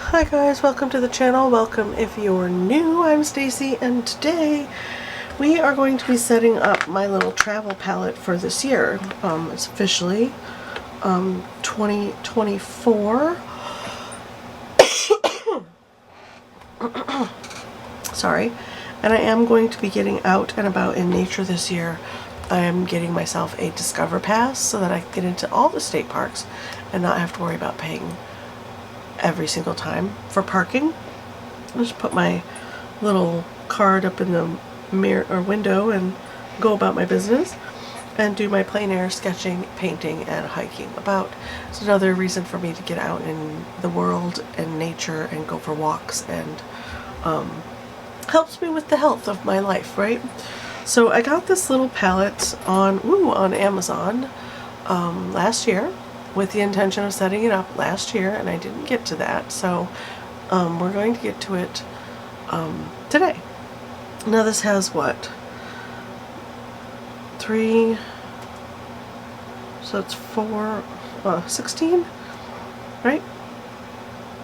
Hi guys, welcome to the channel. Welcome if you're new. I'm Stacy and today we are going to be setting up my little travel palette for this year. It's officially 2024. Sorry. And I am going to be getting out and about in nature this year. I am getting myself a Discover Pass so that I can get into all the state parks and not have to worry about paying every single time for parking. I'll just put my little card up in the mirror or window and go about my business and do my plein air sketching, painting, and hiking about. It's another reason for me to get out in the world and nature and go for walks, and helps me with the health of my life, right? So I got this little palette on Amazon last year, with the intention of setting it up last year, and I didn't get to that, so we're going to get to it today. Now this has what? 3, so it's 4, 16, right?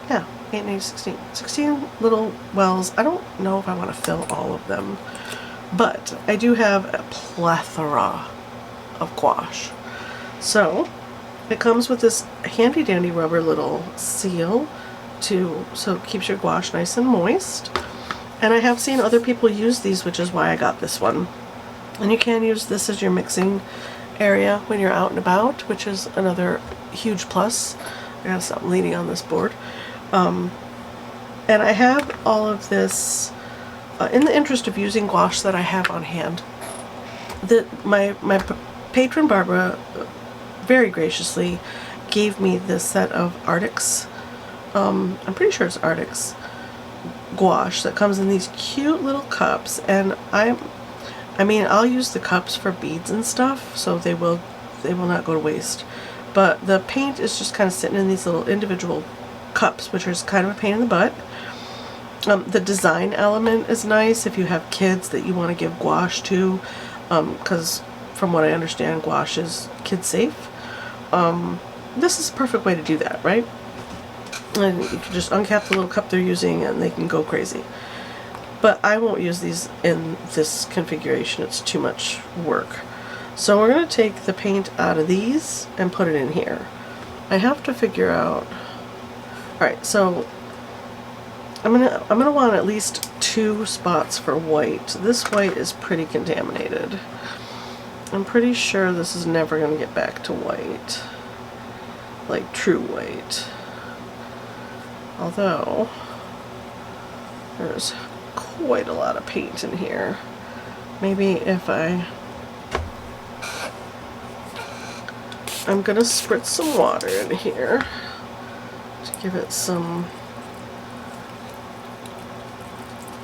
Yeah, 8 and 8, 16. 16 little wells. I don't know if I want to fill all of them, but I do have a plethora of gouache. So it comes with this handy dandy rubber little seal so it keeps your gouache nice and moist. And I have seen other people use these, which is why I got this one. And you can use this as your mixing area when you're out and about, which is another huge plus. I gotta stop leaning on this board. And I have all of this in the interest of using gouache that I have on hand. My patron Barbara very graciously gave me this set of ARRTX, I'm pretty sure it's ARRTX gouache that comes in these cute little cups, and I mean I'll use the cups for beads and stuff, so they will not go to waste. But the paint is just kind of sitting in these little individual cups, which is kind of a pain in the butt. The design element is nice if you have kids that you want to give gouache to, because from what I understand, gouache is kid safe. This is a perfect way to do that, right? And you can just uncap the little cup they're using and they can go crazy. But I won't use these in this configuration, it's too much work. So we're going to take the paint out of these and put it in here. I have to figure out... Alright, so I'm gonna want at least 2 spots for white. This white is pretty contaminated. I'm pretty sure this is never going to get back to white, like true white. Although, there's quite a lot of paint in here. Maybe if I'm going to spritz some water in here to give it some,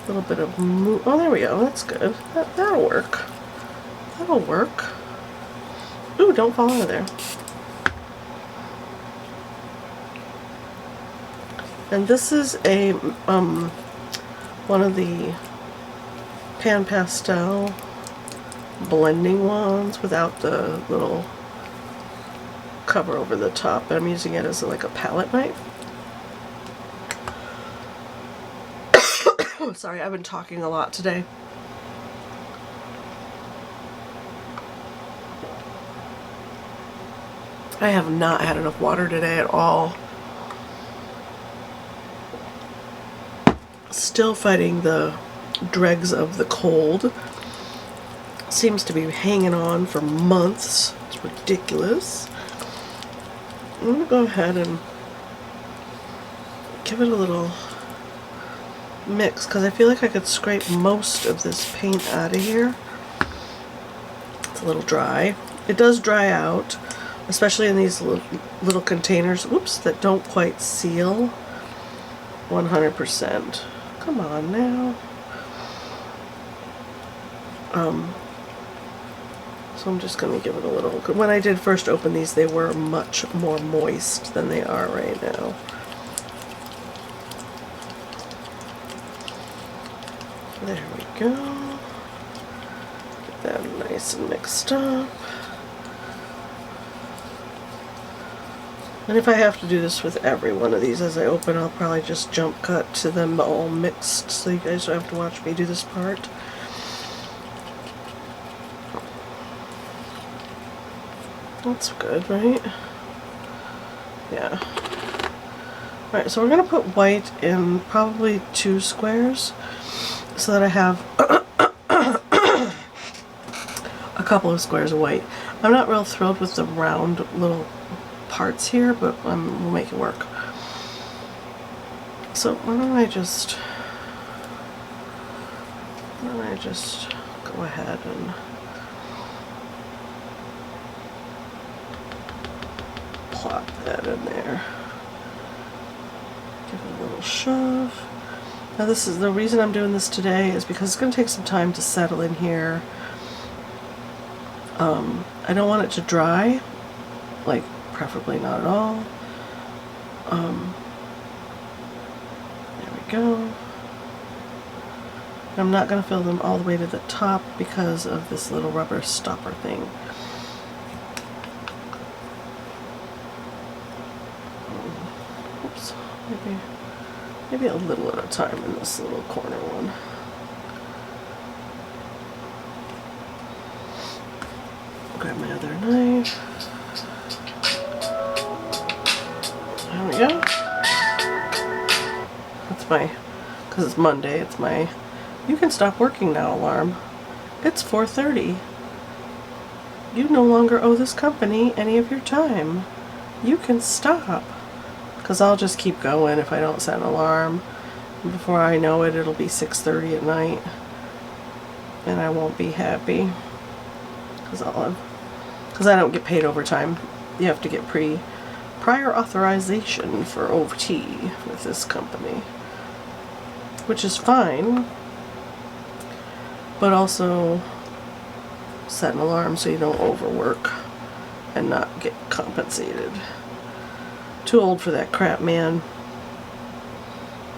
little bit of oh, there we go, that's good. That'll work. That'll work. Ooh, don't fall out of there. And this is a one of the pan pastel blending wands without the little cover over the top. I'm using it as like a palette knife. Sorry, I've been talking a lot today. I have not had enough water today at all. Still fighting the dregs of the cold. Seems to be hanging on for months. It's ridiculous. I'm going to go ahead and give it a little mix, because I feel like I could scrape most of this paint out of here. It's a little dry. It does dry out, especially in these little containers, whoops, that don't quite seal 100%. Come on now. So I'm just going to give it a little. When I did first open these, they were much more moist than they are right now. There we go. Get that nice and mixed up. And if I have to do this with every one of these as I open, I'll probably just jump cut to them all mixed so you guys don't have to watch me do this part. That's good, right? Yeah. Alright, so we're going to put white in probably 2 squares so that I have a couple of squares of white. I'm not real thrilled with the round little parts here, but we'll make it work. So why don't I just go ahead and plop that in there. Give it a little shove. Now this is the reason I'm doing this today is because it's going to take some time to settle in here. I don't want it to dry, like preferably not at all. There we go. I'm not going to fill them all the way to the top because of this little rubber stopper thing. Oops, maybe a little at a time in this little corner one. Grab my other knife. There we go. That's my, because it's Monday, it's my, you can stop working now alarm. It's 4:30. You no longer owe this company any of your time. You can stop. Because I'll just keep going if I don't set an alarm. And before I know it, it'll be 6:30 at night. And I won't be happy. Because I don't get paid overtime. You have to get prior authorization for OT with this company. Which is fine. But also set an alarm so you don't overwork and not get compensated. Too old for that crap, man.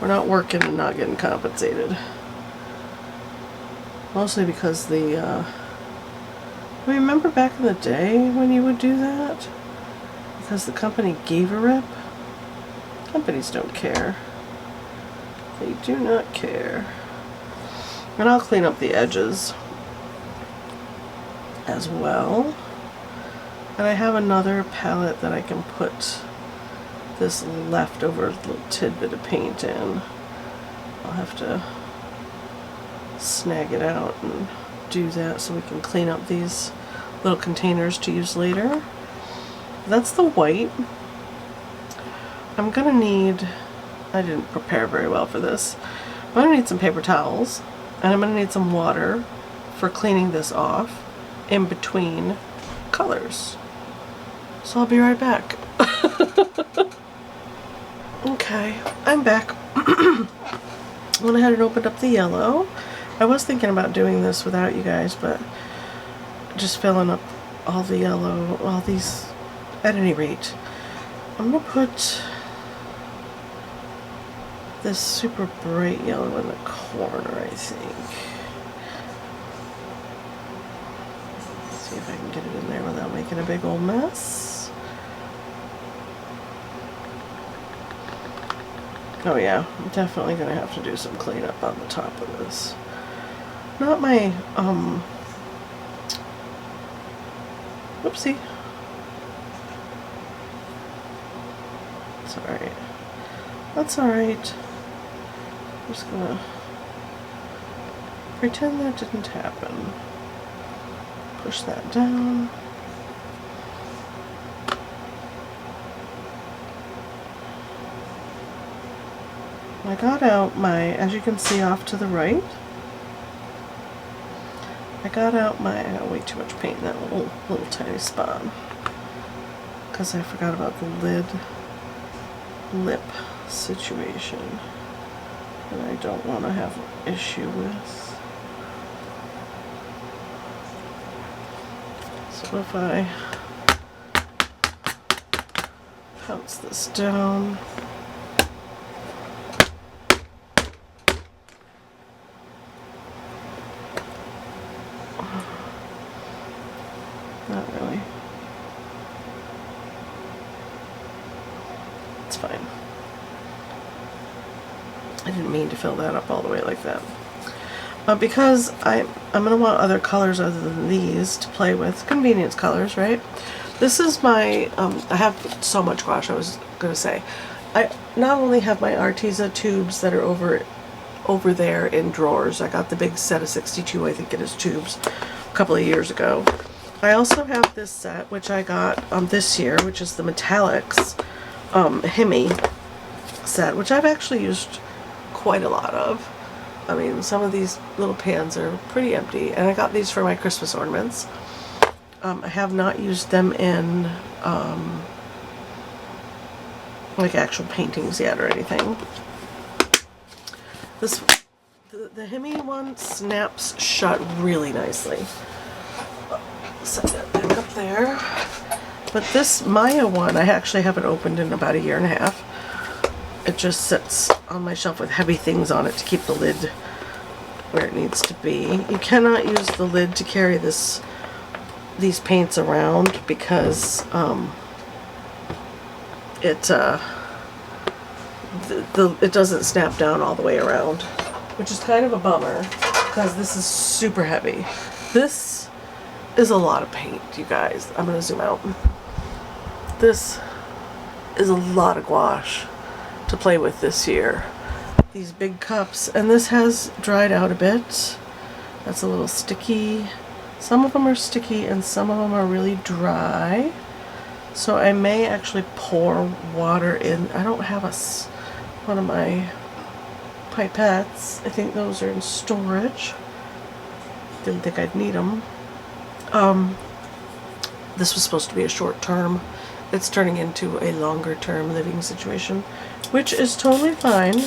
We're not working and not getting compensated. Mostly because remember back in the day when you would do that? Because the company gave a rip? Companies don't care. They do not care. And I'll clean up the edges as well. And I have another palette that I can put this leftover little tidbit of paint in. I'll have to snag it out and do that so we can clean up these little containers to use later. That's the white. I'm gonna need, I didn't prepare very well for this, but I'm gonna need some paper towels and I'm gonna need some water for cleaning this off in between colors. So I'll be right back. Okay, I'm back. Went ahead and opened up the yellow. I was thinking about doing this without you guys, but just filling up all the yellow, all these, at any rate. I'm going to put this super bright yellow in the corner, I think. Let's see if I can get it in there without making a big old mess. Oh yeah, I'm definitely going to have to do some cleanup on the top of this. Not my, whoopsie. It's alright. That's alright. I'm just going to pretend that didn't happen. Push that down. I got out my, as you can see off to the right, I got way too much paint in that little tiny spot because I forgot about the lip situation that I don't want to have an issue with. So if I pounce this down, not really. That's fine. I didn't mean to fill that up all the way like that. Because I'm going to want other colors other than these to play with. Convenience colors, right? This is my, I have so much gouache, I was going to say. I not only have my Arteza tubes that are over there in drawers. I got the big set of 62, I think it is, tubes a couple of years ago. I also have this set, which I got this year, which is the Metallics Hemi set, which I've actually used quite a lot of. I mean, some of these little pans are pretty empty, and I got these for my Christmas ornaments. I have not used them in like actual paintings yet or anything. The Hemi one snaps shut really nicely. Set that back up there. But this Miya one, I actually haven't opened in about a year and a half. It just sits on my shelf with heavy things on it to keep the lid where it needs to be. You cannot use the lid to carry these paints around because it doesn't snap down all the way around, which is kind of a bummer because this is super heavy. This is a lot of paint, you guys. I'm going to zoom out. This is a lot of gouache to play with this year. These big cups, and this has dried out a bit. That's a little sticky. Some of them are sticky and some of them are really dry. So I may actually pour water in. I don't have one of my pipettes. I think those are in storage. Didn't think I'd need them. This was supposed to be a short term. It's turning into a longer term living situation, which is totally fine.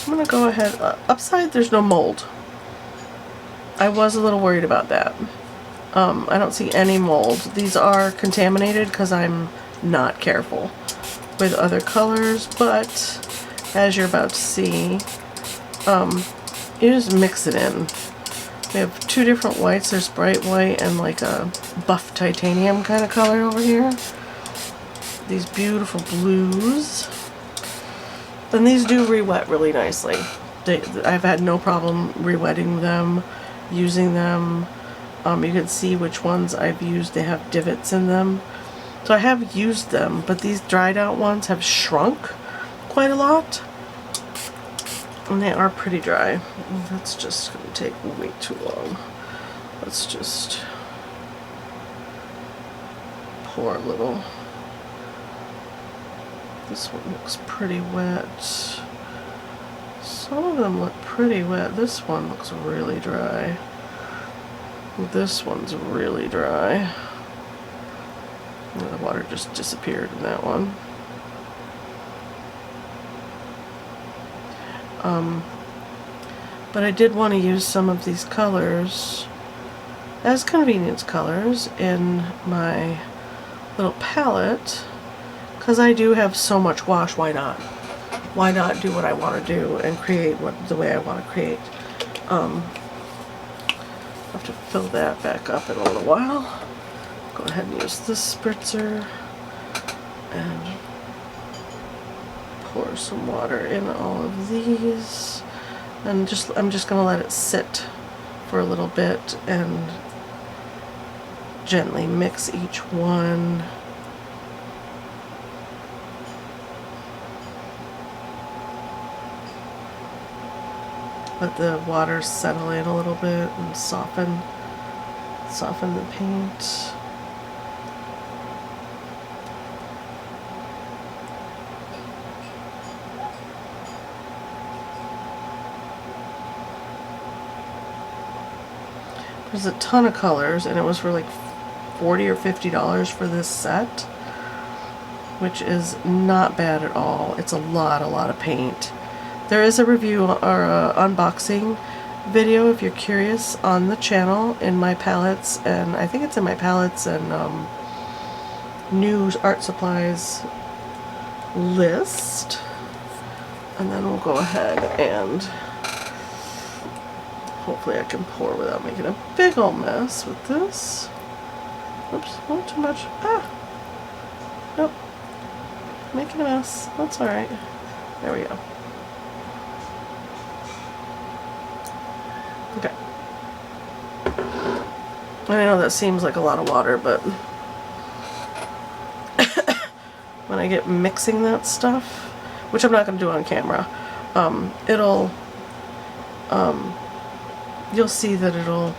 I'm going to go ahead. Upside, there's no mold. I was a little worried about that. I don't see any mold. These are contaminated because I'm not careful with other colors, but as you're about to see, you just mix it in. We have two different whites. There's bright white and like a buff titanium kind of color over here. These beautiful blues. And these do re-wet really nicely. I've had no problem re-wetting them, using them. You can see which ones I've used. They have divots in them. So I have used them, but these dried out ones have shrunk quite a lot. And they are pretty dry. That's just going to take way too long. Let's just pour a little. This one looks pretty wet. Some of them look pretty wet. This one looks really dry. This one's really dry. The water just disappeared in that one. But I did want to use some of these colors as convenience colors in my little palette, because I do have so much gouache. Why not? Why not do what I want to do and create the way I want to create? I'll have to fill that back up in a little while. Go ahead and use this spritzer and pour some water in all of these, and I'm just going to let it sit for a little bit and gently mix each one. Let the water settle in a little bit and soften the paint. There's a ton of colors, and it was for like $40 or $50 for this set, which is not bad at all. It's a lot of paint. There is a review or a unboxing video, if you're curious, on the channel in my palettes, and I think it's in my palettes and new art supplies list. And then we'll go ahead and hopefully I can pour without making a big old mess with this. Oops, not too much. Ah! Nope. Making a mess. That's alright. There we go. Okay. I know that seems like a lot of water, but when I get mixing that stuff, which I'm not going to do on camera, you'll see that it'll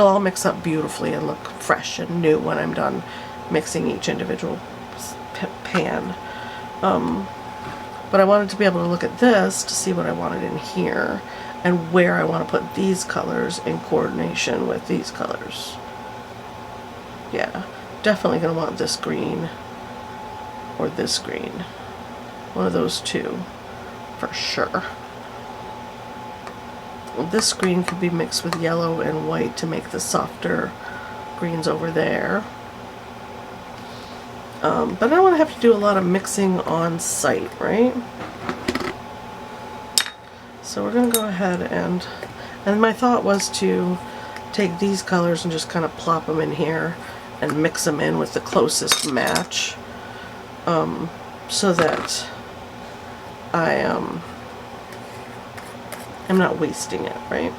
all mix up beautifully and look fresh and new when I'm done mixing each individual pan. But I wanted to be able to look at this to see what I wanted in here and where I want to put these colors in coordination with these colors. Yeah, definitely going to want this green or this green. One of those two for sure. This green could be mixed with yellow and white to make the softer greens over there. But I don't want to have to do a lot of mixing on site, right? So we're going to go ahead and my thought was to take these colors and just kind of plop them in here and mix them in with the closest match, so that I'm not wasting it, right?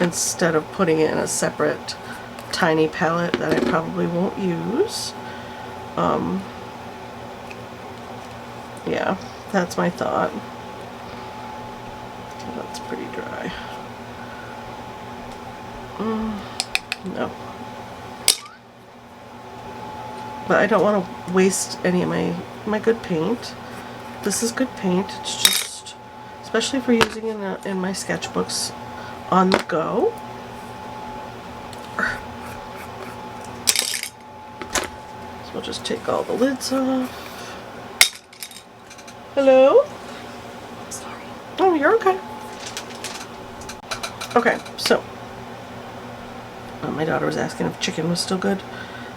Instead of putting it in a separate tiny palette that I probably won't use. Yeah, that's my thought. That's pretty dry. No. But I don't want to waste any of my good paint. This is good paint. It's just, especially for using in my sketchbooks on the go. So we'll just take all the lids off. Hello? Sorry. Oh, you're okay. Okay, so my daughter was asking if chicken was still good.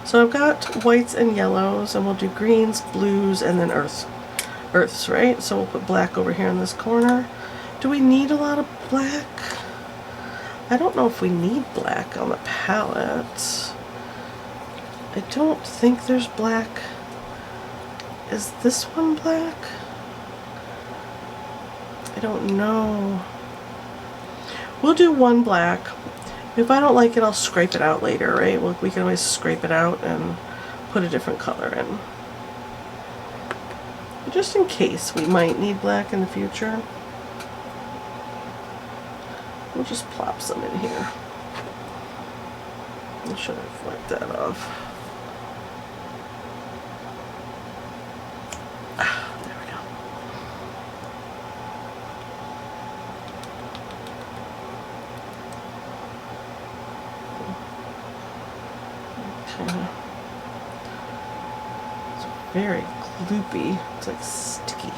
So I've got whites and yellows, and we'll do greens, blues, and then earths, right? So we'll put black over here in this corner. Do we need a lot of black? I don't know if we need black on the palette. I don't think there's black. Is this one black? I don't know. We'll do one black. If I don't like it, I'll scrape it out later, right? We can always scrape it out and put a different color in. But just in case we might need black in the future, we'll just plop some in here. I should have wiped that off. There we go. Okay. It's very gloopy. It's like sticky.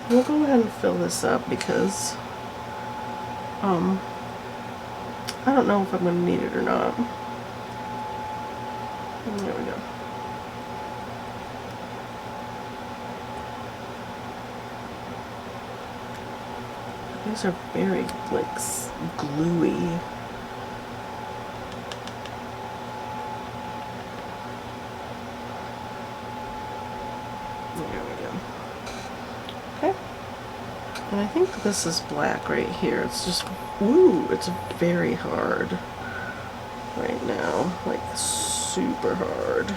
We'll go ahead and fill this up because I don't know if I'm going to need it or not. There we go. These are very like gluey. There we go. Okay. And I think this is black right here. It's just, ooh, it's very hard right now. Like super hard.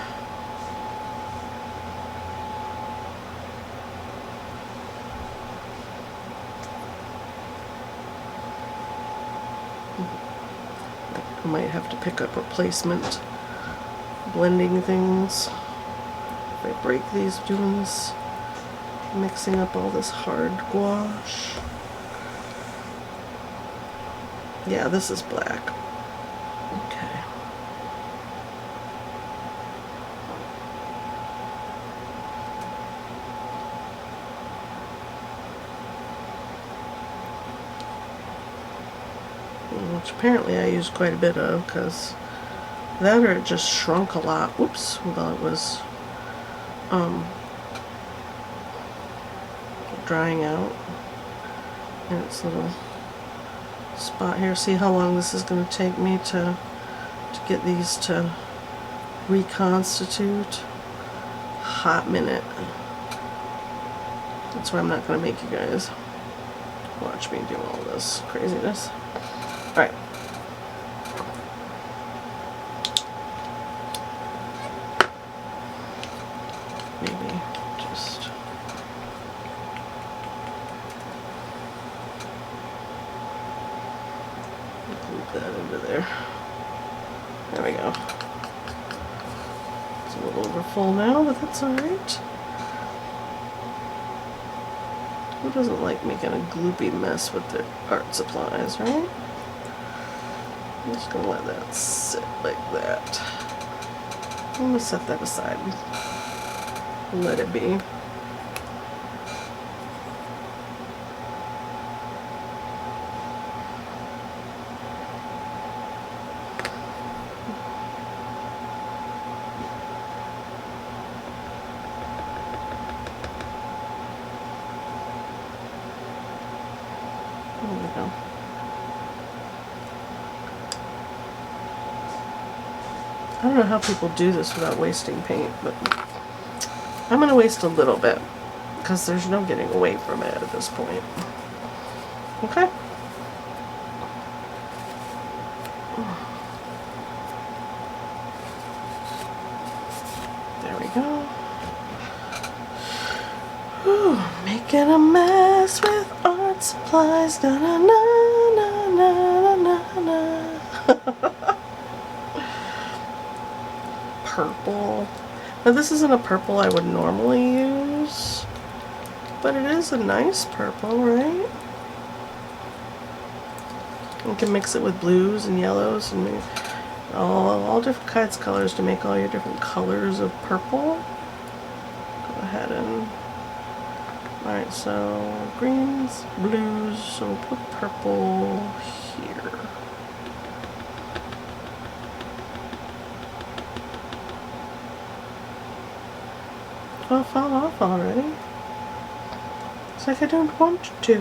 I might have to pick up replacement blending things. If I break these doing this, mixing up all this hard gouache. Yeah, this is black. Okay. which apparently I used quite a bit of, because that or it just shrunk a lot. Whoops, while it was drying out in its little spot here. See how long this is going to take me to get these to reconstitute? Hot minute. That's why I'm not going to make you guys watch me do all this craziness. Alright. Maybe just loop that into there. There we go. It's a little over full now, but that's alright. Who doesn't like making a gloopy mess with their art supplies, right? I'm just going to let that sit like that. I'm going to set that aside and let it be. There we go. I don't know how people do this without wasting paint, but I'm going to waste a little bit because there's no getting away from it at this point. Okay? There we go. Whew, making a mess with art supplies. Na na na na na na na. Purple. Now this isn't a purple I would normally use, but it is a nice purple, right? You can mix it with blues and yellows and all different kinds of colors to make all your different colors of purple. Go ahead and alright, so greens, blues, so we'll put purple here. Oh, it fell off already. It's like I don't want it to.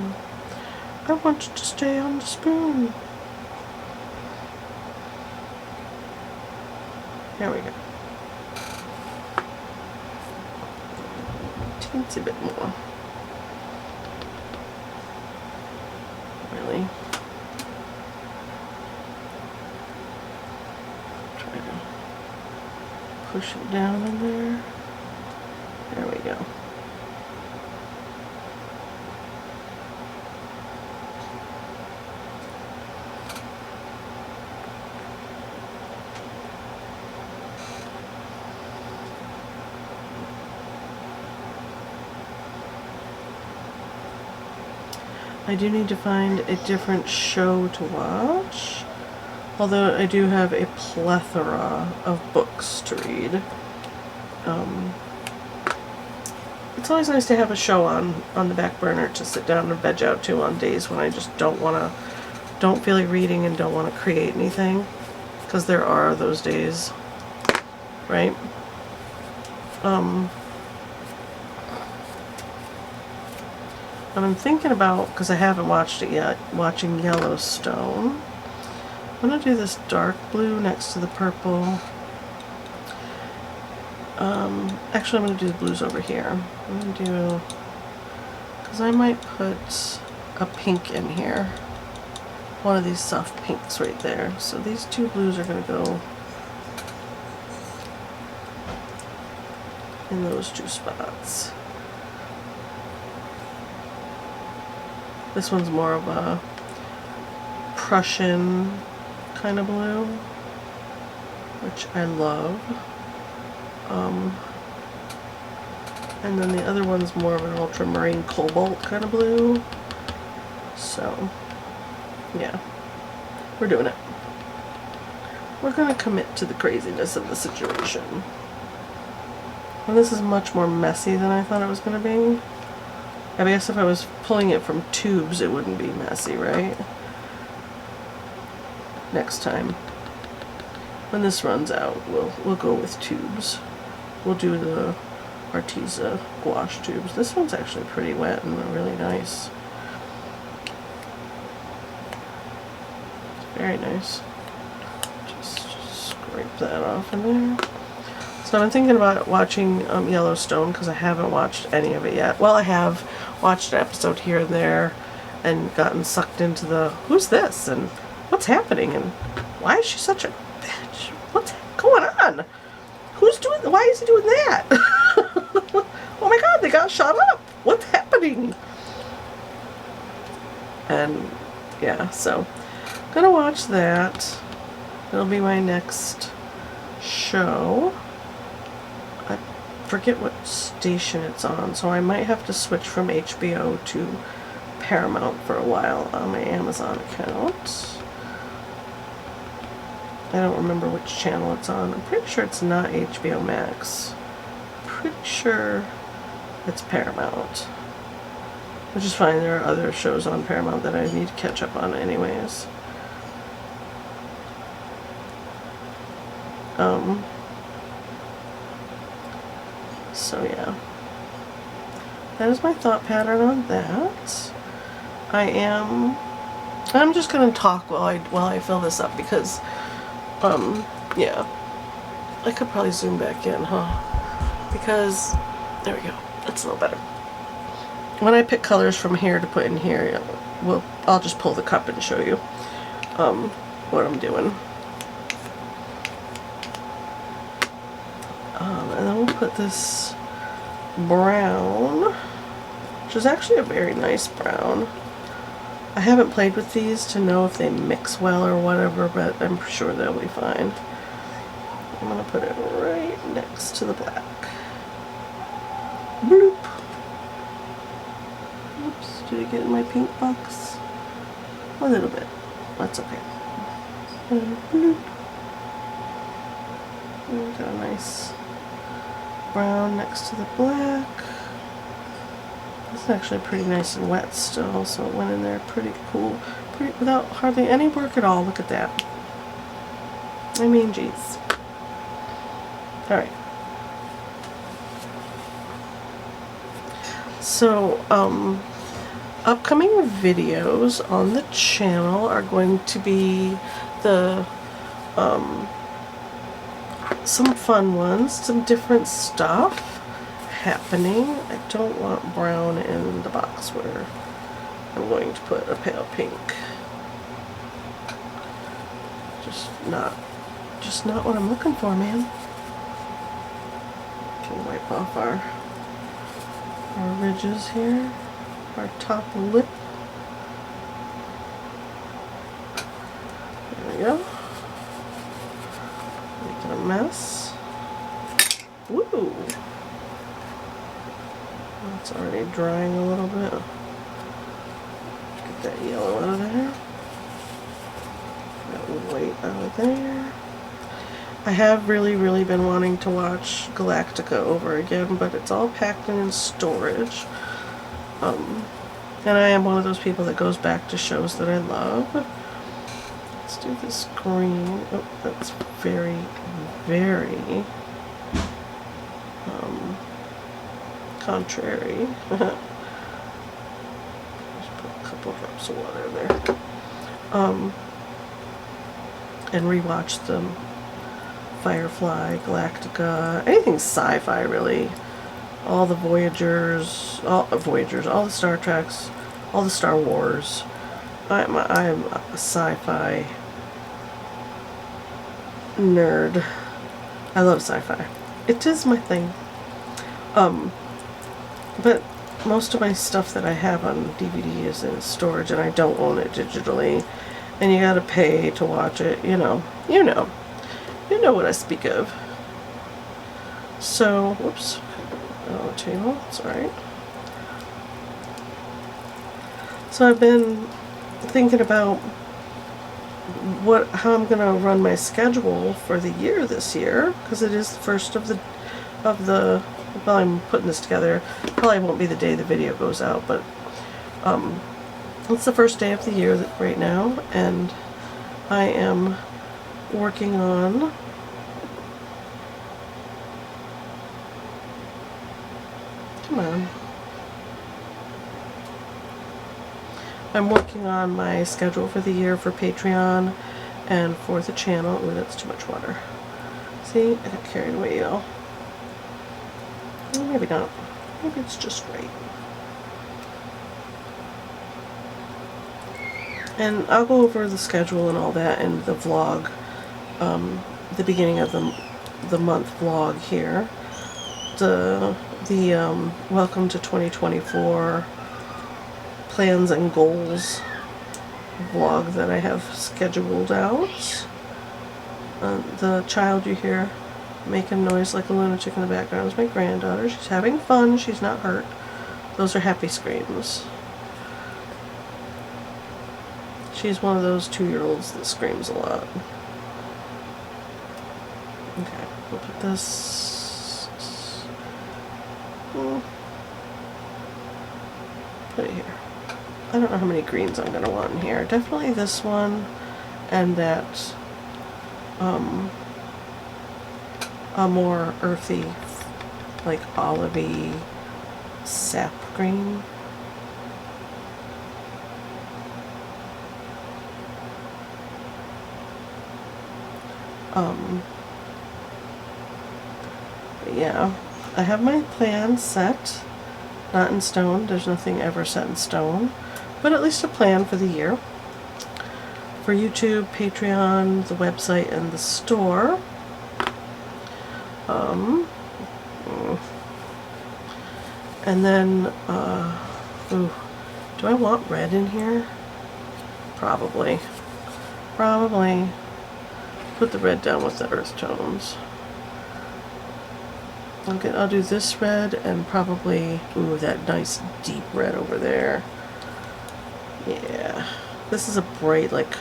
I want it to stay on the spoon. There we go. Teensy bit more. Really? Try to push it down in there. There we go. I do need to find a different show to watch, although I do have a plethora of books to read. It's always nice to have a show on the back burner to sit down and veg out to on days when I just don't feel like reading and don't want to create anything, because there are those days, right? And I'm thinking about, because I haven't watched it yet, watching Yellowstone. I'm going to do this dark blue next to the purple. Actually, I'm going to do the blues over here. I'm going to do, because I might put a pink in here. One of these soft pinks right there. So these two blues are going to go in those two spots. This one's more of a Prussian kind of blue, which I love. And then the other one's more of an ultramarine cobalt kind of blue. So, yeah, we're doing it. We're going to commit to the craziness of the situation. And this is much more messy than I thought it was going to be. I guess if I was pulling it from tubes, it wouldn't be messy, right? next time. When this runs out, we'll go with tubes. We'll do the ARRTX Gouache tubes. This one's actually pretty wet and really nice. Very nice. Just scrape that off in there. So I'm thinking about watching Yellowstone because I haven't watched any of it yet. Well, I have watched an episode here and there and gotten sucked into the who's this and what's happening and why is she such a bitch? What's going on? Who's doing? Why is he doing that? Oh my God! They got shot up. What's happening? And yeah, so I'm gonna watch that. It'll be my next show. I forget what station it's on, so I might have to switch from HBO to Paramount for a while on my Amazon account. I don't remember which channel it's on. I'm pretty sure it's not HBO Max. Pretty sure it's Paramount. Which is fine, there are other shows on Paramount that I need to catch up on anyways. So yeah. That is my thought pattern on that. I'm just gonna talk while I fill this up because yeah. I could probably zoom back in, huh? Because there we go. That's a little better. When I pick colors from here to put in here, I'll just pull the cup and show you what I'm doing. And then we'll put this brown, which is actually a very nice brown. I haven't played with these to know if they mix well or whatever, but I'm sure they'll be fine. I'm going to put it right next to the black. Bloop. Oops, did I get in my pink box? A little bit. That's okay. And bloop. And got a nice brown next to the black. This is actually pretty nice and wet still, so it went in there pretty cool. Without hardly any work at all. Look at that. I mean, geez. Alright. So, upcoming videos on the channel are going to be the, some fun ones, some different stuff happening. I don't want brown in the box where I'm going to put a pale pink. Just not what I'm looking for, man. Can wipe off our ridges here, our top lip. There we go. Making a mess. Woo! It's already drying a little bit. Get that yellow out of there. That white out of there. I have really been wanting to watch Galactica over again, but it's all packed in storage. And I am one of those people that goes back to shows that I love. Let's do this green. Oh, that's very contrary. Just put a couple drops of water there. And rewatch them. Firefly, Galactica, anything sci-fi really. All the Voyagers, all the Star Treks, all the Star Wars. I'm a sci-fi nerd. I love sci-fi. It is my thing. But most of my stuff that I have on DVD is in storage and I don't own it digitally. And you gotta pay to watch it, you know what I speak of. So, whoops, on the table, it's alright. So I've been thinking about how I'm gonna run my schedule for the year this year, because it is the first of the well, I'm putting this together. Probably won't be the day the video goes out, but it's the first day of the year right now, and I am working on come on. I'm working on my schedule for the year for Patreon and for the channel. Ooh, that's too much water. See, I got carried away, y'all. Well, maybe not. Maybe it's just right. And I'll go over the schedule and all that in the vlog, the beginning of the month vlog here. The Welcome to 2024 plans and goals vlog that I have scheduled out. The child you hear making noise like a lunatic in the background is my granddaughter. She's having fun. She's not hurt. Those are happy screams. She's one of those 2-year-olds that screams a lot. Okay, we'll put this. Put it here. I don't know how many greens I'm going to want in here. Definitely this one and that a more earthy, like olivey sap green. But yeah, I have my plan set, not in stone. There's nothing ever set in stone, but at least a plan for the year. For YouTube, Patreon, the website, and the store. And then, ooh, do I want red in here? Probably. Probably. Put the red down with the earth tones. Okay, I'll do this red and probably, ooh, that nice deep red over there. Yeah. This is a bright, like,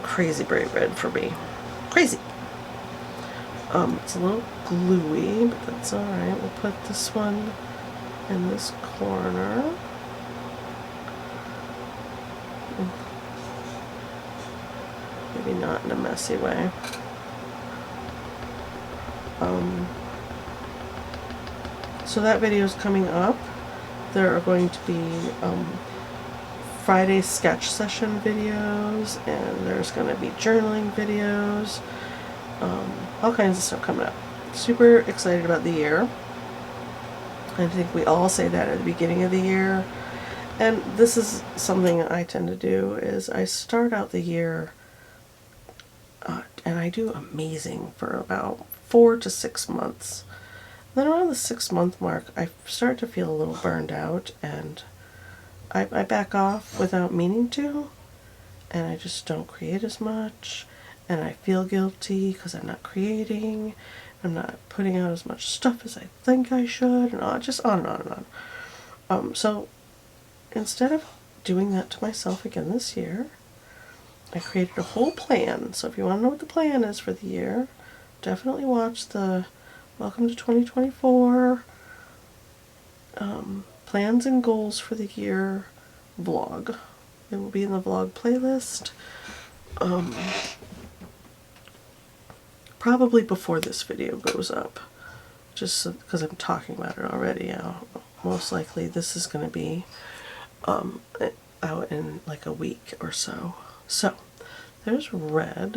crazy bright red for me. Crazy! It's a little gluey, but that's alright. We'll put this one in this corner. Maybe not in a messy way. So that video is coming up. There are going to be Friday sketch session videos, and there's going to be journaling videos. All kinds of stuff coming up. Super excited about the year. I think we all say that at the beginning of the year. And this is something I tend to do, is I start out the year and I do amazing for about 4 to 6 months. Then around the 6-month mark, I start to feel a little burned out, and I back off without meaning to, and I just don't create as much, and I feel guilty because I'm not creating, I'm not putting out as much stuff as I think I should, and just on and on and on. So instead of doing that to myself again this year, I created a whole plan. So if you want to know what the plan is for the year, definitely watch the Welcome to 2024 plans and goals for the year vlog. It will be in the vlog playlist. Probably before this video goes up, just because I'm talking about it already. Most likely this is going to be out in like a week or so. So there's red.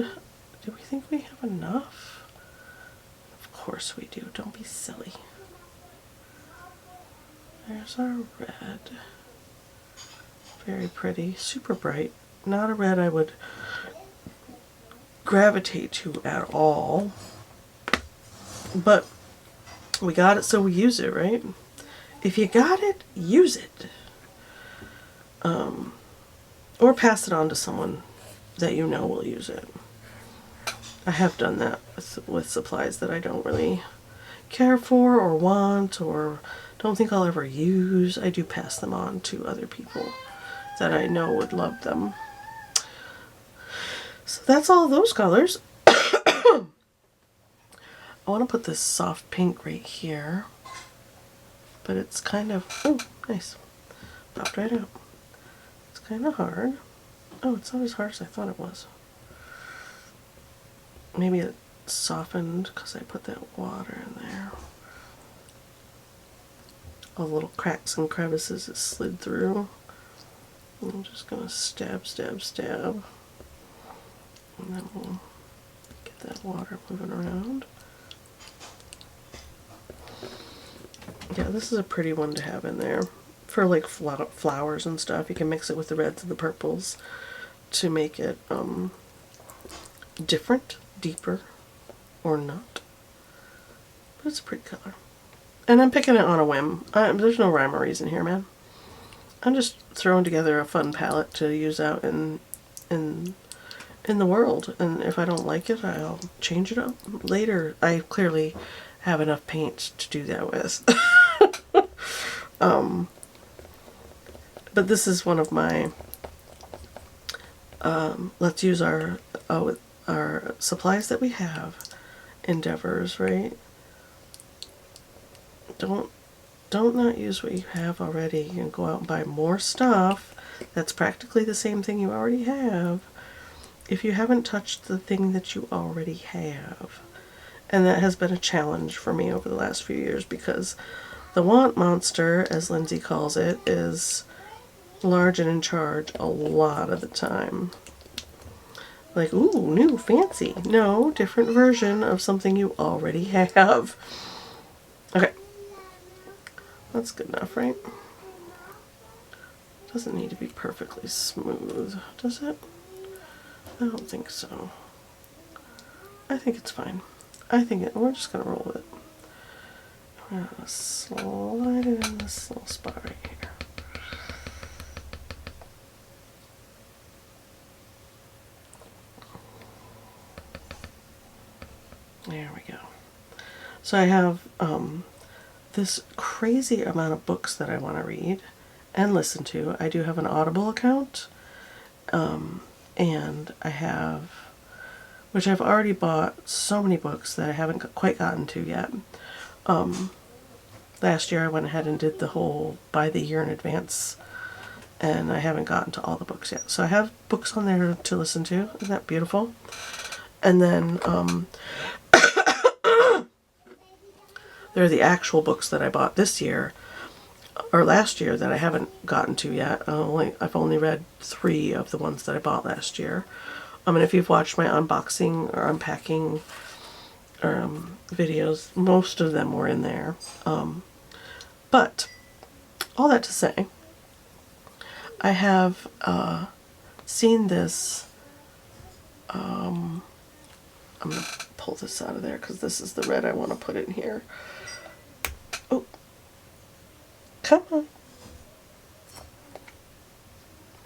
Do we think we have enough? Of course we do. Don't be silly. There's our red. Very pretty. Super bright. Not a red I would gravitate to at all. But we got it, so we use it, right? If you got it, use it. Or pass it on to someone that you know will use it. I have done that with supplies that I don't really care for or want or don't think I'll ever use. I do pass them on to other people that I know would love them. So that's all those colors. I want to put this soft pink right here, but it's kind of, oh, nice. Popped right out. It's kind of hard. Oh, it's not as hard as I thought it was. Maybe it softened because I put that water in there. All the little cracks and crevices it slid through. I'm just going to stab, stab, stab. And then we'll get that water moving around. Yeah, this is a pretty one to have in there. For like flowers and stuff, you can mix it with the reds and the purples to make it different, deeper, or not. But it's a pretty color. And I'm picking it on a whim. There's no rhyme or reason here, man. I'm just throwing together a fun palette to use out in the world. And if I don't like it, I'll change it up later. I clearly have enough paint to do that with. But this is one of my let's use our supplies that we have endeavors, right? Don't not use what you have already. You can go out and buy more stuff that's practically the same thing you already have if you haven't touched the thing that you already have. And that has been a challenge for me over the last few years because the want monster, as Lindsay calls it, is large and in charge a lot of the time. Like, ooh, new, fancy. No, different version of something you already have. Okay. That's good enough, right? Doesn't need to be perfectly smooth, does it? I don't think so. I think it's fine. We're just gonna roll with it. We're gonna slide it in this little spot right here. There we go. So I have this crazy amount of books that I want to read and listen to. I do have an Audible account, and I have, which I've already bought so many books that I haven't quite gotten to yet. Last year I went ahead and did the whole buy the year in advance, and I haven't gotten to all the books yet. So I have books on there to listen to. Isn't that beautiful? And then there are the actual books that I bought this year, or last year, that I haven't gotten to yet. I've only read 3 of the ones that I bought last year. And if you've watched my unboxing or unpacking videos, most of them were in there. But all that to say, I have seen this. I'm going to pull this out of there because this is the red I want to put in here. Oh, come on.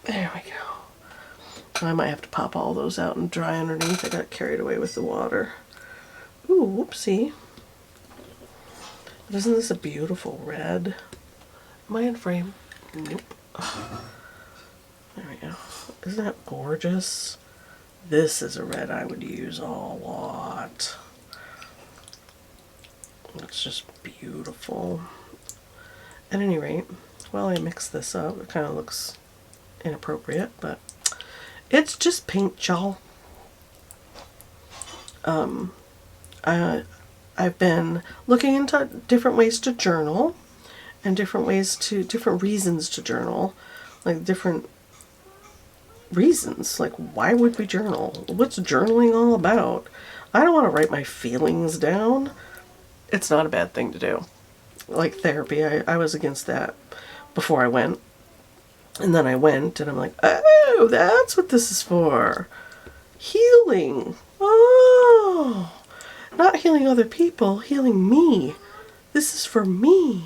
There we go. I might have to pop all those out and dry underneath. I got carried away with the water. Ooh, whoopsie. But isn't this a beautiful red? Am I in frame? Nope. There we go. Isn't that gorgeous? This is a red I would use a lot. It's just beautiful. At any rate, while I mix this up, it kind of looks inappropriate, but it's just paint, y'all. I've been looking into different ways to journal and different reasons to journal, like different reasons. Like, why would we journal? What's journaling all about? I don't want to write my feelings down. It's not a bad thing to do. Like therapy, I was against that before I went. And then I went and I'm like, oh, that's what this is for. Healing. Oh, not healing other people, healing me. This is for me,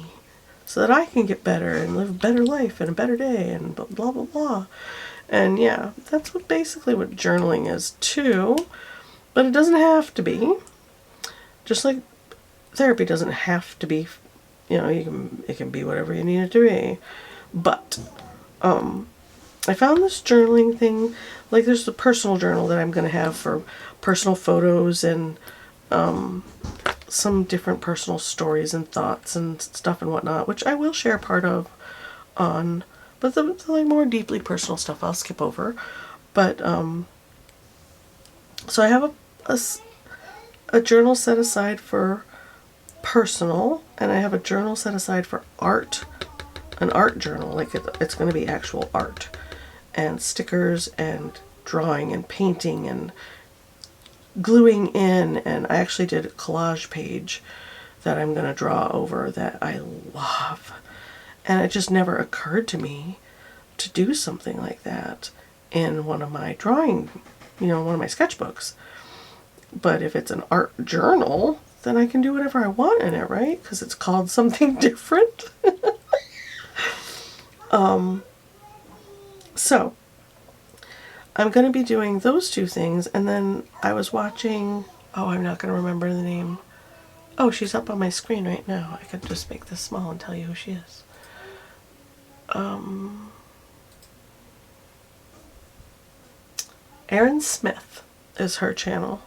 so that I can get better and live a better life and a better day and blah, blah, blah, blah. And yeah, that's basically what journaling is too. But it doesn't have to be. Just like therapy doesn't have to be, it can be whatever you need it to be. But I found this journaling thing. Like, there's the personal journal that I'm going to have for personal photos and some different personal stories and thoughts and stuff and whatnot, which I will share part of on, but the like more deeply personal stuff I'll skip over. But, so I have a journal set aside for personal, and I have a journal set aside for art, an art journal, like it's going to be actual art, and stickers, and drawing, and painting, and gluing in, and I actually did a collage page that I'm going to draw over that I love. And it just never occurred to me to do something like that in one of my drawing, one of my sketchbooks. But if it's an art journal, then I can do whatever I want in it, right? Because it's called something different. So I'm going to be doing those two things, and then I was watching, oh, I'm not going to remember the name. Oh, she's up on my screen right now. I could just make this small and tell you who she is. Erin Smith is her channel,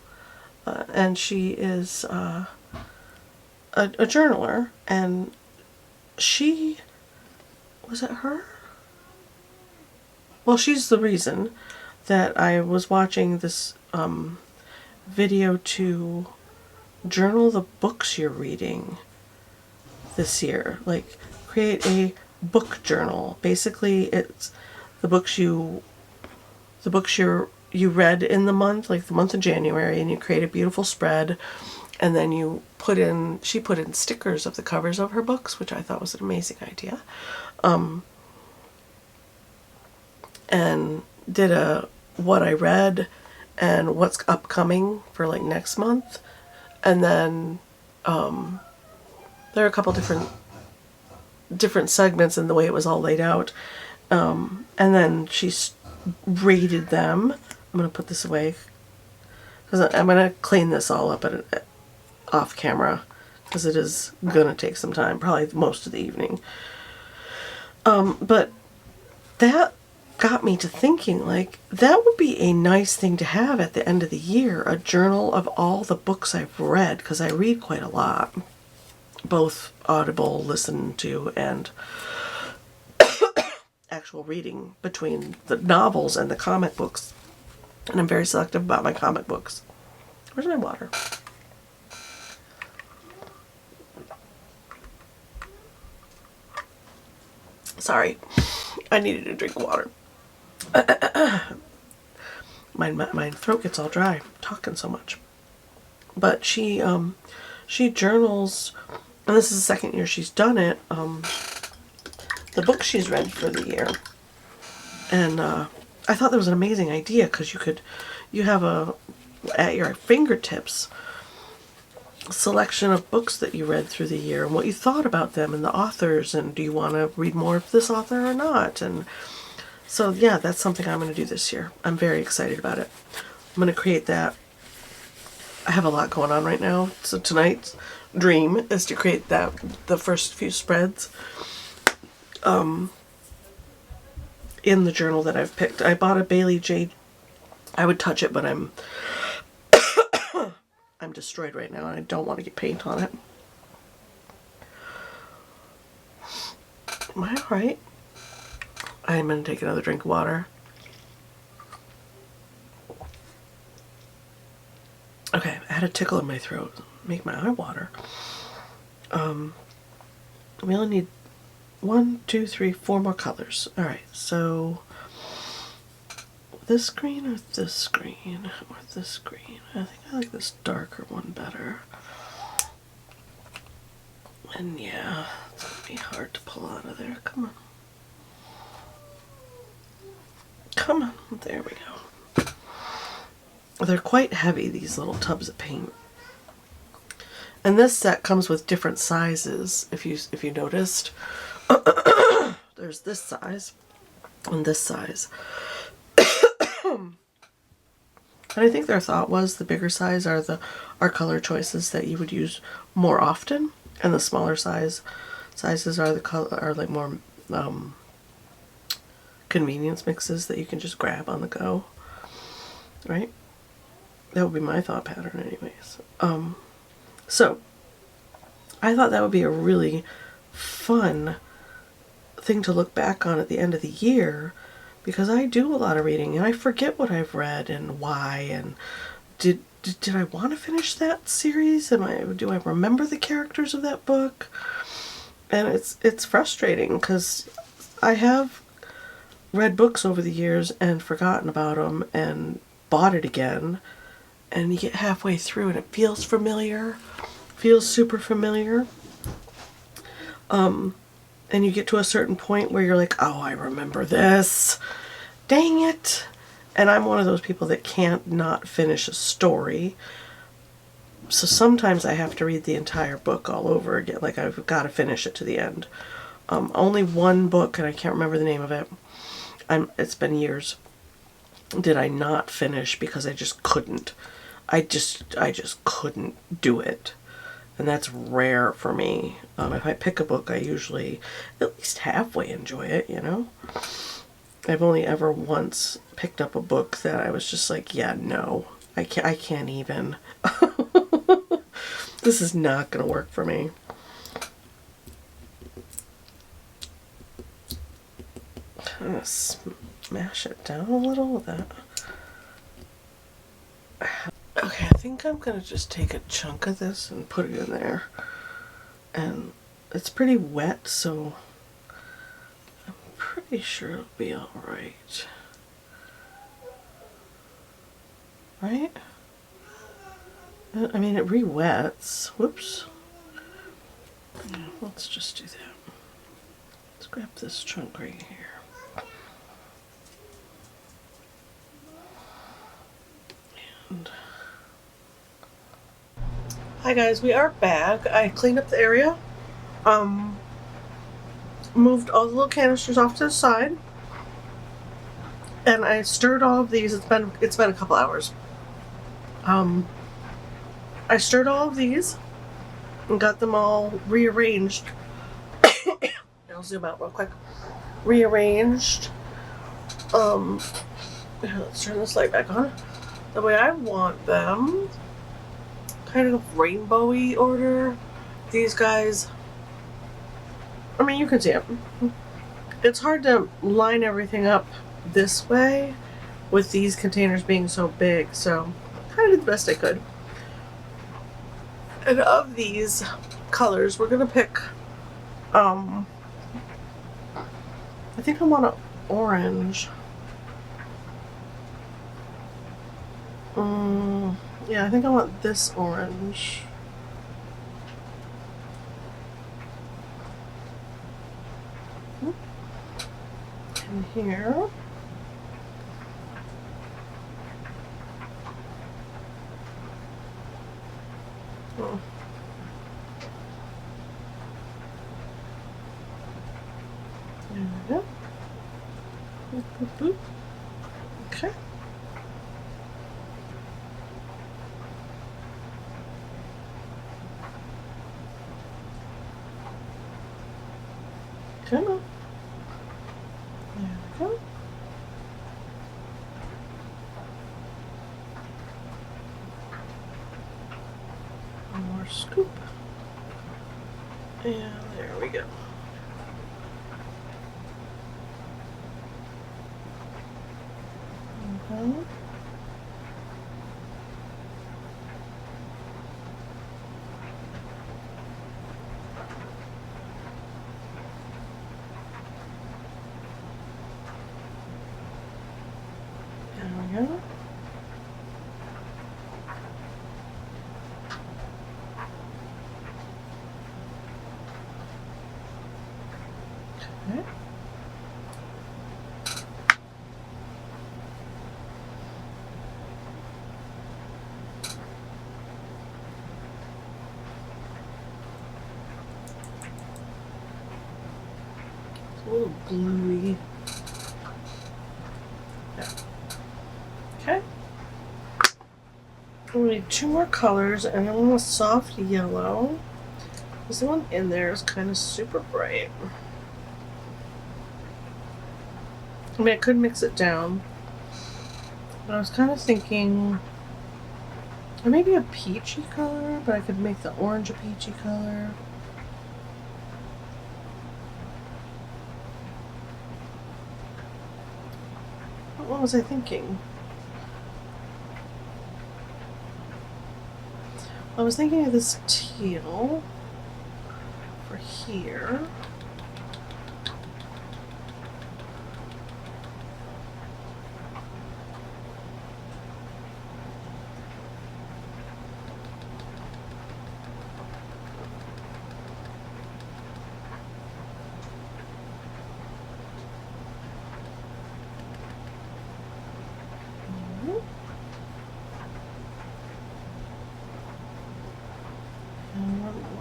and she is a journaler, and she, was it her? Well, she's the reason that I was watching this video to journal the books you're reading this year. Like, create a book journal. Basically, it's the books you read in the month, like the month of January, and you create a beautiful spread, and then she put in stickers of the covers of her books, which I thought was an amazing idea. And did a what I read and what's upcoming for like next month. And then there are a couple different segments in the way it was all laid out. And then she rated them. I'm going to put this away because I'm going to clean this all up off camera, because it is going to take some time, probably most of the evening. But that got me to thinking, like, that would be a nice thing to have at the end of the year, a journal of all the books I've read, because I read quite a lot, both audible, listened to, and actual reading between the novels and the comic books. And I'm very selective about my comic books. Where's my water? Sorry, I needed a drink of water. My throat gets all dry talking so much. But she journals, and this is the second year she's done it, the books she's read for the year. And I thought that was an amazing idea, because you have at your fingertips selection of books that you read through the year and what you thought about them and the authors, and do you want to read more of this author or not. And so yeah, that's something I'm going to do this year. I'm very excited about it. I'm going to create that. I have a lot going on right now, so tonight's dream is to create the first few spreads in the journal that I've picked. I bought a Bailey Jade. I would touch it, but I'm destroyed right now, and I don't want to get paint on it. Am I alright? I'm going to take another drink of water. Okay, I had a tickle in my throat. Make my eye water. We only need 1, 2, 3, 4 more colors. Alright, so this green or this green or this green? I think I like this darker one better. And yeah, it's going to be hard to pull out of there. Come on. Come on. There we go. They're quite heavy, these little tubs of paint. And this set comes with different sizes, if you noticed. There's this size and this size. And I think their thought was the bigger size are color choices that you would use more often, and the smaller sizes are like more convenience mixes that you can just grab on the go, right? That would be my thought pattern anyways. So I thought that would be a really fun thing to look back on at the end of the year, because I do a lot of reading and I forget what I've read and why, and did I want to finish that series? Do I remember the characters of that book? And it's frustrating because I have read books over the years and forgotten about them and bought it again, and you get halfway through and it feels familiar, feels super familiar. And you get to a certain point where you're like, oh, I remember this. Dang it. And I'm one of those people that can't not finish a story. So sometimes I have to read the entire book all over again. Like, I've got to finish it to the end. Only one book, and I can't remember the name of it. It's been years. Did I not finish because I just couldn't. I just couldn't do it. And that's rare for me. If I pick a book, I usually at least halfway enjoy it, you know? I've only ever once picked up a book that I was just like, yeah, no, I can't even. This is not going to work for me. I'm going to smash it down a little with that. Okay, I think I'm going to just take a chunk of this and put it in there. And it's pretty wet, so I'm pretty sure it'll be alright. Right? I mean, it re-wets. Whoops. Yeah, let's just do that. Let's grab this chunk right here. And hi guys, we are back. I cleaned up the area. Moved all the little canisters off to the side. And I stirred all of these. It's been a couple hours. I stirred all of these and got them all rearranged. I'll zoom out real quick. Rearranged. Here, let's turn this light back on. The way I want them. Kind of rainbowy order. These guys, I mean, you can see it. It's hard to line everything up this way with these containers being so big, so kind of did the best I could. And of these colors, we're gonna pick, I think I want an orange. Yeah, I think I want this orange. And here. Oh. There we go. Boop, boop, boop. Okay. Come on. There we go. One more scoop. And there we go. Okay. There we go. Okay. It's a little gluey. Yeah. Okay. We need two more colors, and then a soft yellow. This one in there is kind of super bright. I mean, I could mix it down, but I was kind of thinking maybe a peachy color, but I could make the orange a peachy color. What was I thinking? I was thinking of this teal for here.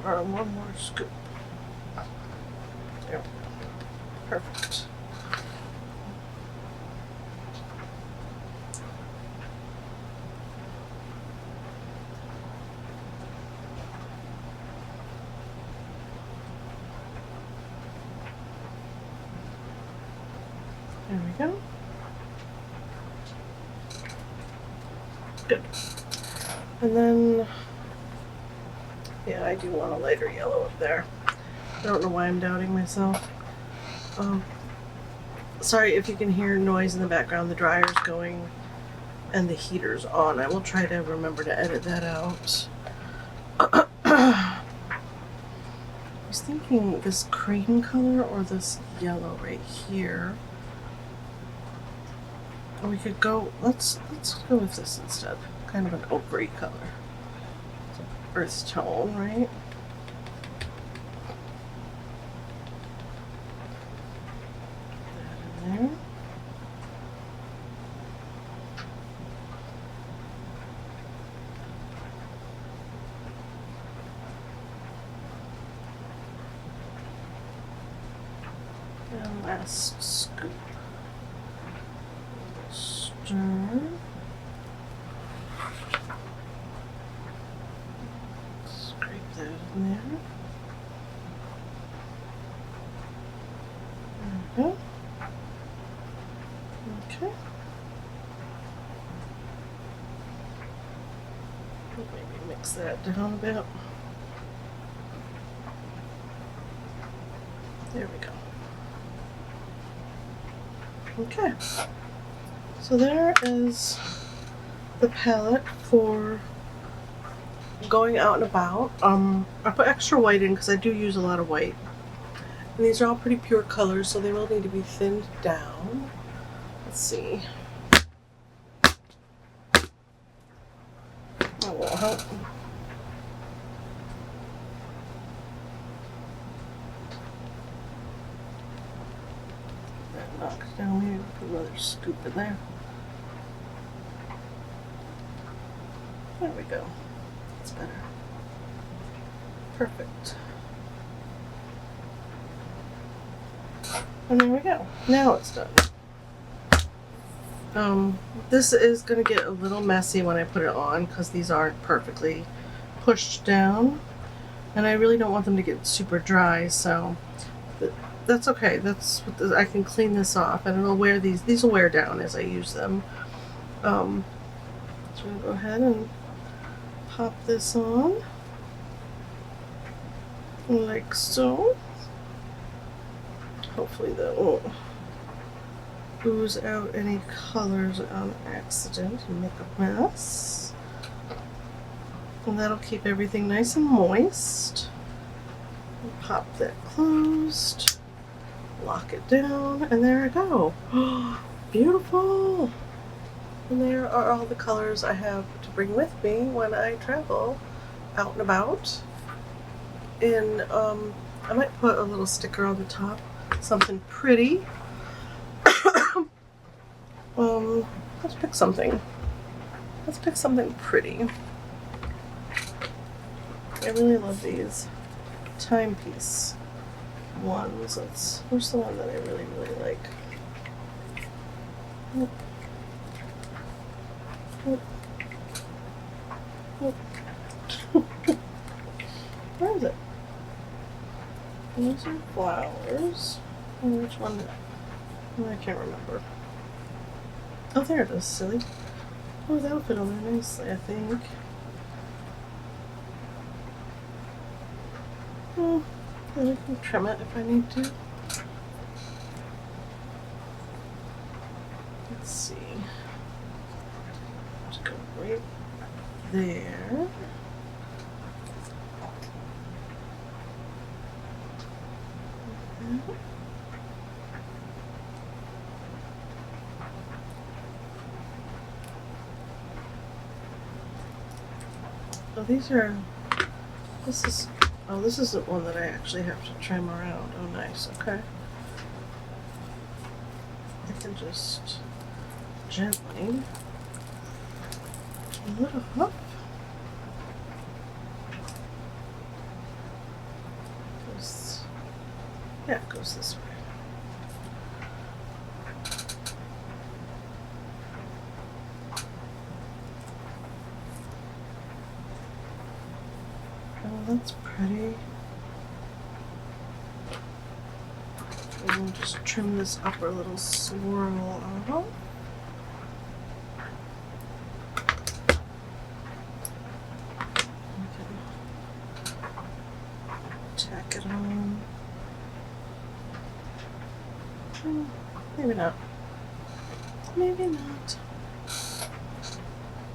One more scoop. There we go. Perfect. There we go. Good. And then, yeah, I do want a lighter yellow up there. I don't know why I'm doubting myself. Sorry if you can hear noise in the background. The dryer's going and the heater's on. I will try to remember to edit that out. I was thinking this cream color or this yellow right here. Or we could go, let's go with this instead. Kind of an ochre color. It's an earth tone, right? Put that in there. And last scoop. Stir. Scrape that in there. There we go. Okay. Maybe mix that down a bit. There we go. Okay, so there is the palette for going out and about. I put extra white in because I do use a lot of white. And these are all pretty pure colors, so they will need to be thinned down. Let's see. That will help. Knocked down here, put another scoop in there. There we go. That's better. Perfect. And there we go. Now it's done. This is going to get a little messy when I put it on because these aren't perfectly pushed down. And I really don't want them to get super dry, so that's okay. That's what I can clean this off, and it'll wear these will wear down as I use them. So I'm gonna go ahead and pop this on like so. Hopefully that won't ooze out any colors on accident and make a mess. And that'll keep everything nice and moist. Pop that closed. Lock it down, and there I go. Beautiful! And there are all the colors I have to bring with me when I travel out and about. And I might put a little sticker on the top, something pretty. Let's pick something. Let's pick something pretty. I really love these timepiece ones. Where's the one that I really, really like? Oh. Oh. Oh. Where is it? These are flowers. Oh, which one? Oh, I can't remember. Oh, there it is, silly. Oh, that'll fit on there nicely, I think. Oh, and I can trim it if I need to. Let's let's see. Just go right there. Oh, these are, this is the one that I actually have to trim around. Oh, nice, okay. I can just gently, a little up. Yeah, it goes this way. Oh, that's pretty. And we'll just trim this upper little swirl out. Tack it on. Maybe not. Maybe not.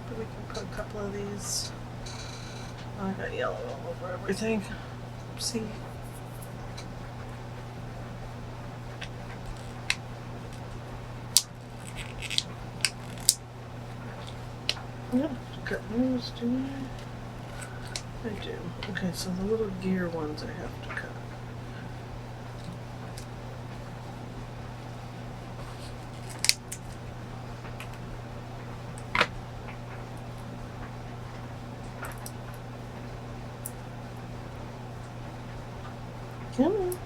But we can put a couple of these. Oh, I got yellow all over everything. See? I have to cut those, do I? I do. Okay, so the little gear ones I have to cut. Come on.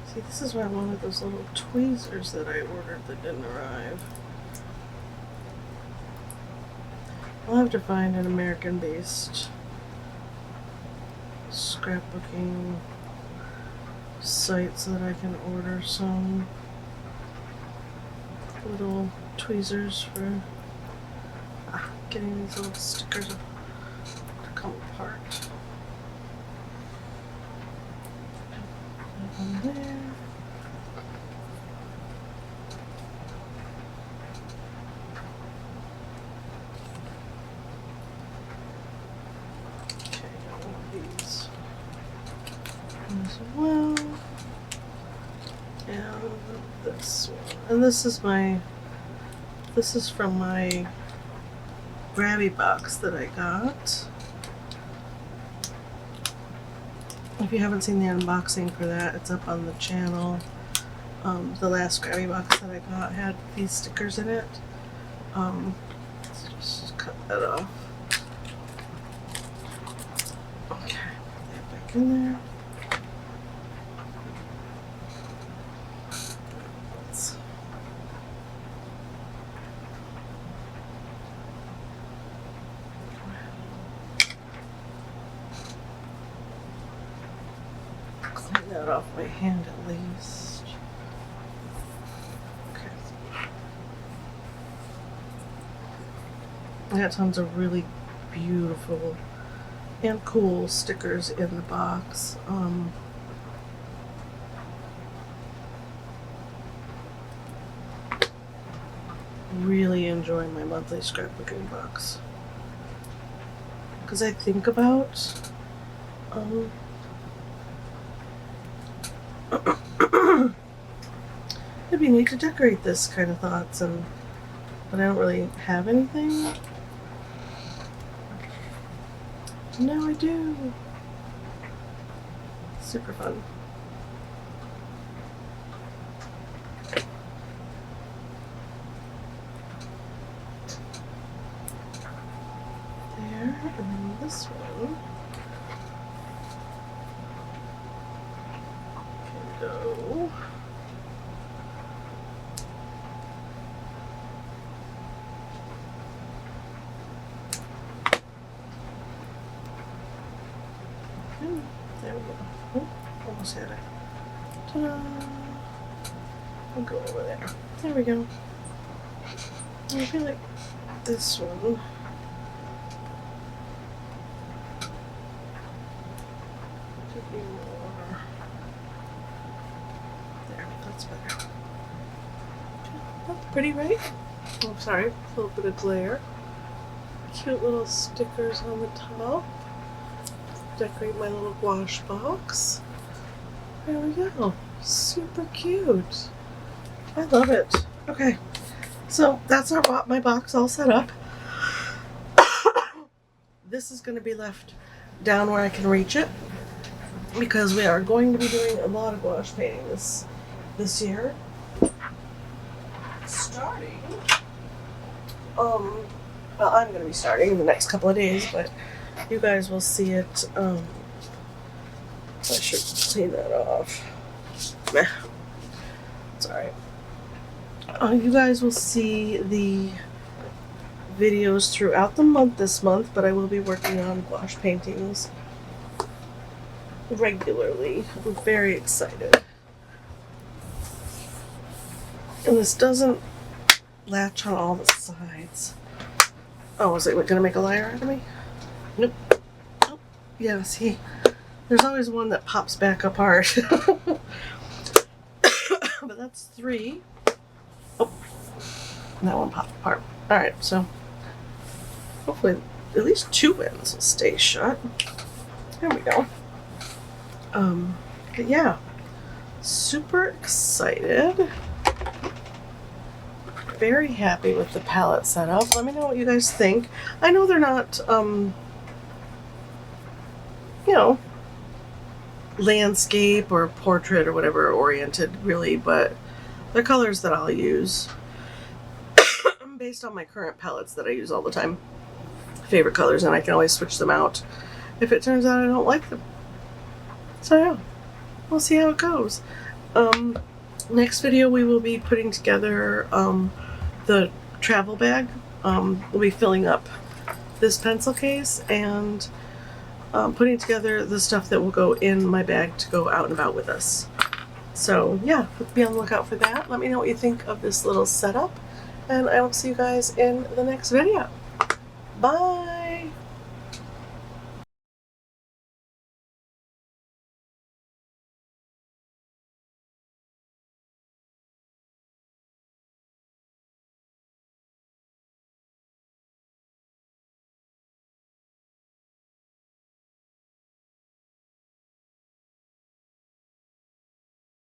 See, this is why I wanted those little tweezers that I ordered that didn't arrive. I'll have to find an American-based scrapbooking site so that I can order some little tweezers for getting these little stickers to come apart. That one there. As well, and this one, and this is from my grabby box that I got. If you haven't seen the unboxing for that, it's up on the channel. The last grabby box that I got had these stickers in it. Let's just cut that off. Okay, put that back in there. Clean that off my hand at least. Okay. I got tons of really beautiful and cool stickers in the box. Really enjoy my monthly scrapbooking box because I think about it'd be neat to decorate this kind of thoughts, but I don't really have anything. Now I do. Super fun. There, and then this one can go. There we go. Oh, almost had it. Ta-da! I'll go over there. There we go. I feel like this one should be more That's better. That's pretty, right? Oh, sorry, a little bit of glare. Cute little stickers on the top. Decorate my little gouache box. There we go. Super cute. I love it. Okay, so that's my box all set up. This is going to be left down where I can reach it because we are going to be doing a lot of gouache painting this year. Starting. Well, I'm going to be starting in the next couple of days, but you guys will see it. I should clean that off. Meh. It's alright. You guys will see the videos throughout the month this month, but I will be working on gouache paintings regularly. I'm very excited. And this doesn't latch on all the sides. Oh, is it going to make a liar out of me? Nope. Oh, yeah, see, there's always one that pops back apart. But that's 3. Oh, that one popped apart. Alright, so hopefully at least 2 ends will stay shut. There we go. But yeah, super excited. Very happy with the palette setup. Let me know what you guys think. I know they're not, you know, landscape or portrait or whatever oriented really, but they're colors that I'll use based on my current palettes that I use all the time. Favorite colors, and I can always switch them out if it turns out I don't like them. So yeah, we'll see how it goes. Next video we will be putting together the travel bag. We'll be filling up this pencil case and putting together the stuff that will go in my bag to go out and about with us. So yeah, be on the lookout for that. Let me know what you think of this little setup, and I will see you guys in the next video. Bye!